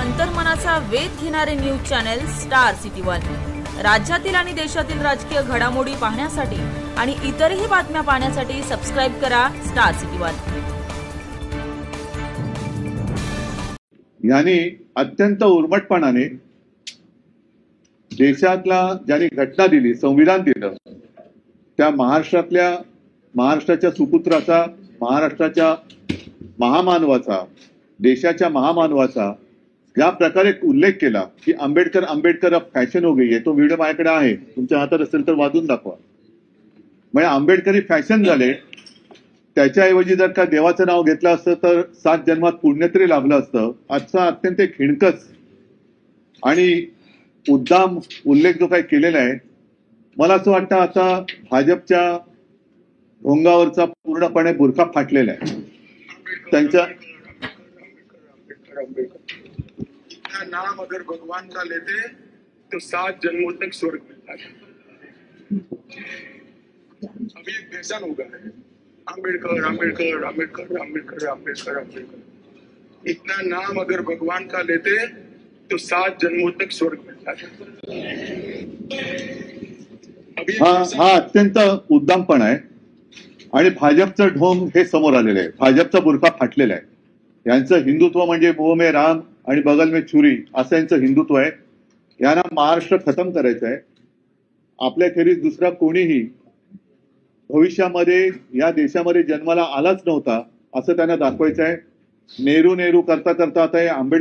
अंतर्मनाचा वेध घेणारे news channel star city one. राज्यातील आणि देशातील राजकीय घडामोडी पाहण्यासाठी आणि इतरही बातम्या पाहण्यासाठी सबस्क्राइब करा स्टार सिटी वन। यानी अत्यंत उर्मटपणाने देशातला ज्यांनी घटना दिली, संविधान दिलं, त्या महाराष्ट्राच्या सुपुत्राचा, महाराष्ट्राच्या महामानवाचा, देशाच्या महामानवाचा या प्रकारे उल्लेख केला की आंबेडकर अब फॅशन हो गई है। तो व्हिडिओ माझ्याकडे आहे, तुमच्या हातात असेल तर वाजून दाखवा। म्हणजे आंबेडकरी फॅशन झाले। त्याच्याऐवजी जर का देवाचं नाव घेतलं असतं तर 7 जन्मात पुण्य तरी लाभलं असतं। आजचा अत्यंत खिणकस आणि उद्दाम उल्लेख जो काही केलेला आहे, मला असं वाटतं आता भाजपच्या ढोंगावरचा पूर्णपणे बुरखा फाटलेला आहे। त्यांच्या नाम अगर भगवान का लेते तो 7 जन्मों तक स्वर्ग मिलता है। अभी एक फैशन हो गया है, आंबेडकर आंबेडकर आंबेडकर आंबेडकर आंबेडकर आंबेडकर। इतना नाम अगर भगवान का लेते तो 7 जन्मों तक स्वर्ग मिलता है। हा अत्यंत उद्दामपणा आहे आणि भाजपचं ढोंग हे समोर आलेलं आहे। भाजपचा बुरखा फाटलेला आहे। यांचं हिंदुत्व म्हणजे मुंह में राम आणि बगल में छुरी असं यांचं हिंदुत्व आहे। यांना महाराष्ट्र खतम करायचं आहे। आपल्याखेरीज दुसरा कोणीही भविष्यामध्ये या देशामध्ये जन्माला आलाच नव्हता असं त्यांना दाखवायचं आहे। नेहरू करता करता आता हे आंबेडकर